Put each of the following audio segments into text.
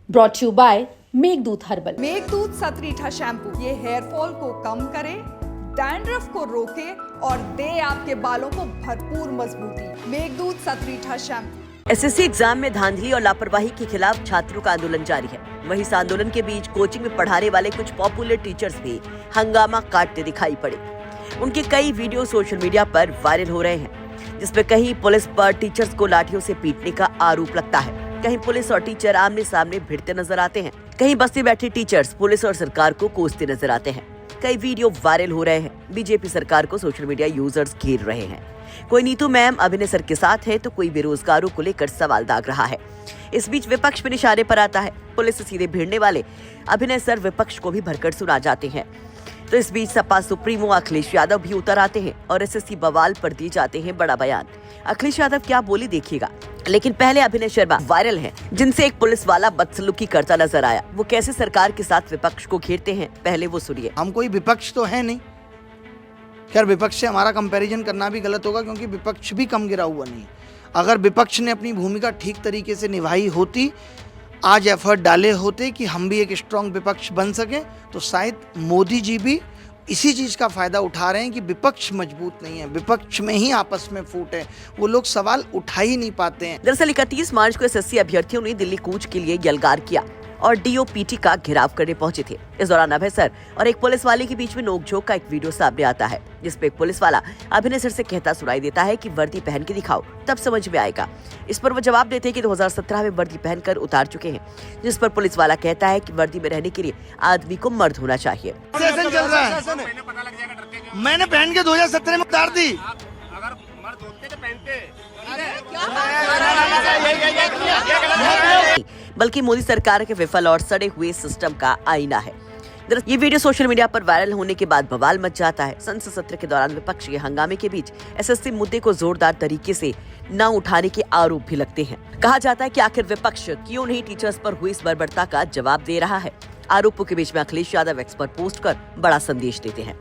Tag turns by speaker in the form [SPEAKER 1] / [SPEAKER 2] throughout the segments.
[SPEAKER 1] Brought you by Meghdoot herbal.
[SPEAKER 2] Meghdoot Satritha shampoo ये hair fall को कम करे, डैंड्रफ को रोके और दे आपके बालों को भरपूर मजबूती। Meghdoot Satritha shampoo.
[SPEAKER 3] SSC exam में धांधली और लापरवाही के खिलाफ छात्रों का आंदोलन जारी है। वहीं इस आंदोलन के बीच कोचिंग में पढ़ाने वाले कुछ पॉपुलर टीचर्स भी हंगामा काटते दिखाई पड़े। उनके कई वीडियो सोशल मीडिया पर वायरल हो रहे हैं, जिसमें कहीं पुलिस पर टीचर्स को लाठियों से पीटने का आरोप लगता है, कहीं पुलिस और टीचर आमने सामने भिड़ते नजर आते हैं, कहीं बस में बैठे टीचर्स पुलिस और सरकार को कोसते नजर आते हैं। कई वीडियो वायरल हो रहे हैं। बीजेपी सरकार को सोशल मीडिया यूजर्स घेर रहे हैं। कोई नीतू मैम अभिनय सर के साथ है तो कोई बेरोजगारों को लेकर सवाल दाग रहा है। इस बीच विपक्ष में निशाने पर आता है। पुलिस से सीधे भिड़ने वाले अभिनय सर विपक्ष को भी भरकर सुना जाते हैं। तो इस बीच सपा सुप्रीमो अखिलेश यादव भी उतर आते हैं और एसएससी बवाल पर दिए जाते हैं बड़ा बयान। अखिलेश यादव क्या बोले देखिएगा, लेकिन पहले अभिनय शर्मा वायरल हैं, जिनसे एक पुलिस वाला बदसलूकी करता नजर आया। वो कैसे सरकार के साथ विपक्ष को घेरते हैं, पहले वो सुनिए।
[SPEAKER 4] हम कोई विपक्ष तो है नहीं। खैर, विपक्ष से हमारा कंपैरिजन करना भी गलत होगा, क्योंकि विपक्ष भी कम गिरा हुआ नहीं है। अगर विपक्ष ने अपनी भूमिका ठीक तरीके से निभाई होती, आज एफर्ट डाले होते कि हम भी एक स्ट्रॉन्ग विपक्ष बन सके, तो शायद मोदी जी भी इसी चीज़ का फायदा उठा रहे हैं कि विपक्ष मजबूत नहीं है, विपक्ष में ही आपस में फूट है, वो लोग सवाल उठा ही नहीं पाते हैं।
[SPEAKER 3] दरअसल 31 मार्च को एसएससी अभ्यर्थियों ने दिल्ली कूच के लिए यलगार किया और डीओपीटी का घेराव करने पहुंचे थे। इस दौरान अभय सर और एक पुलिस वाले के बीच में नोकझोंक का एक वीडियो सामने आता है, जिसपे एक पुलिस वाला अभिनय सर से कहता सुनाई देता है कि वर्दी पहन के दिखाओ, तब समझ में आएगा। इस पर वो जवाब देते हैं कि 2017 में वर्दी पहनकर उतार चुके हैं, जिस पर पुलिस वाला कहता है कि वर्दी में रहने के लिए आदमी को मर्द होना चाहिए।
[SPEAKER 4] सेशन चल रहा है, मैंने पहन के 2017 में उतार दी।
[SPEAKER 5] अगर मर्द होते तो पहनते।
[SPEAKER 3] बल्कि मोदी सरकार के विफल और सड़े हुए सिस्टम का आईना है। ये वीडियो सोशल मीडिया पर वायरल होने के बाद बवाल मच जाता है। संसद सत्र के दौरान विपक्ष के हंगामे के बीच एसएससी मुद्दे को जोरदार तरीके से न उठाने के आरोप भी लगते हैं। कहा जाता है कि आखिर विपक्ष क्यों नहीं टीचर्स पर हुई इस बर्बरता का जवाब दे रहा है। आरोपों के बीच में अखिलेश यादव एक्स पर पोस्ट कर बड़ा संदेश देते हैं।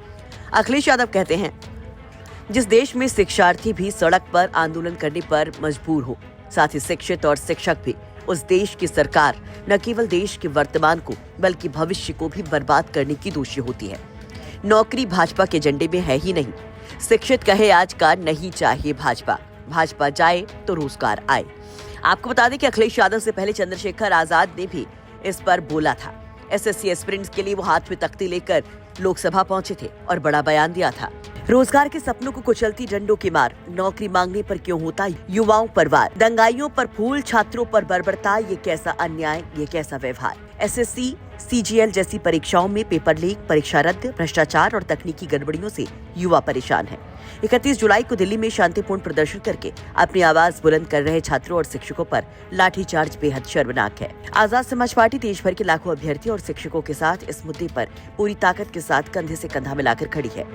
[SPEAKER 3] अखिलेश यादव कहते हैं, जिस देश में शिक्षार्थी भी सड़क पर आंदोलन करने पर मजबूर हो, साथ ही शिक्षित और शिक्षक भी, उस देश की सरकार न केवल देश के वर्तमान को बल्कि भविष्य को भी बर्बाद करने की दोषी होती है। नौकरी भाजपा के एजेंडे में है ही नहीं। शिक्षित कहे आज का नहीं चाहिए भाजपा, भाजपा जाए तो रोजगार आए। आपको बता दें कि अखिलेश यादव से पहले चंद्रशेखर आजाद ने भी इस पर बोला था। एसएससी एस्पिरेंट्स के लिए वो हाथ में तख्ती लेकर लोकसभा पहुंचे थे और बड़ा बयान दिया था। रोजगार के सपनों को कुचलती डंडों की मार, नौकरी मांगने पर क्यों होता युवाओं पर वार, दंगाइयों पर फूल, छात्रों पर बर्बरता, ये कैसा अन्याय, ये कैसा व्यवहार। एसएससी सीजीएल जैसी परीक्षाओं में पेपर लीक, परीक्षा रद्द, भ्रष्टाचार और तकनीकी गड़बड़ियों से युवा परेशान है। 31 जुलाई को दिल्ली में शांतिपूर्ण प्रदर्शन करके अपनी आवाज बुलंद कर रहे छात्रों और शिक्षकों पर लाठीचार्ज बेहद शर्मनाक है। आजाद समाज पार्टी देश भर के लाखों अभ्यर्थियों और शिक्षकों के साथ इस मुद्दे पर पूरी ताकत के साथ कंधे से कंधा मिलाकर खड़ी है।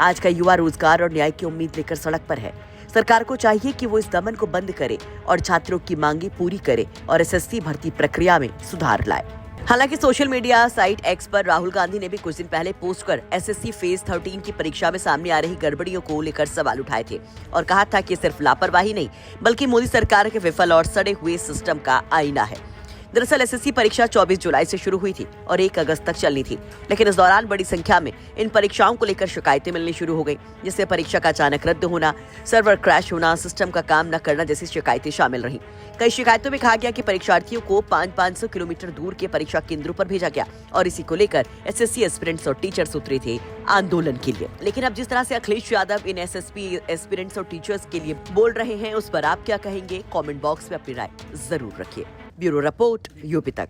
[SPEAKER 3] आज का युवा रोजगार और न्याय की उम्मीद लेकर सड़क पर है। सरकार को चाहिए कि वो इस दमन को बंद करे और छात्रों की मांगे पूरी करे और एसएससी भर्ती प्रक्रिया में सुधार लाए। हालांकि सोशल मीडिया साइट एक्स पर राहुल गांधी ने भी कुछ दिन पहले पोस्ट कर एसएससी फेज 13 की परीक्षा में सामने आ रही गड़बड़ियों को लेकर सवाल उठाए थे और कहा था कि सिर्फ लापरवाही नहीं बल्कि मोदी सरकार के विफल और सड़े हुए सिस्टम का आईना है। दरअसल एसएससी परीक्षा 24 जुलाई से शुरू हुई थी और 1 अगस्त तक चलनी थी, लेकिन इस दौरान बड़ी संख्या में इन परीक्षाओं को लेकर शिकायतें मिलनी शुरू हो गई, जिससे परीक्षा का अचानक रद्द होना, सर्वर क्रैश होना, सिस्टम का काम न करना जैसी शिकायतें शामिल रहीं। कई शिकायतों में कहा गया कि परीक्षार्थियों को 500 किलोमीटर दूर के परीक्षा केंद्रों पर भेजा गया और इसी को लेकर एसएससी एस्पिरेंट्स और टीचर्स उतरे थे आंदोलन के लिए। लेकिन अब जिस तरह से अखिलेश यादव इन एसएससी एस्पिरेंट्स और टीचर्स के लिए बोल रहे हैं, उस पर आप क्या कहेंगे? कमेंट बॉक्स में अपनी राय जरूर रखिए। ब्यूरो रिपोर्ट यूपी तक।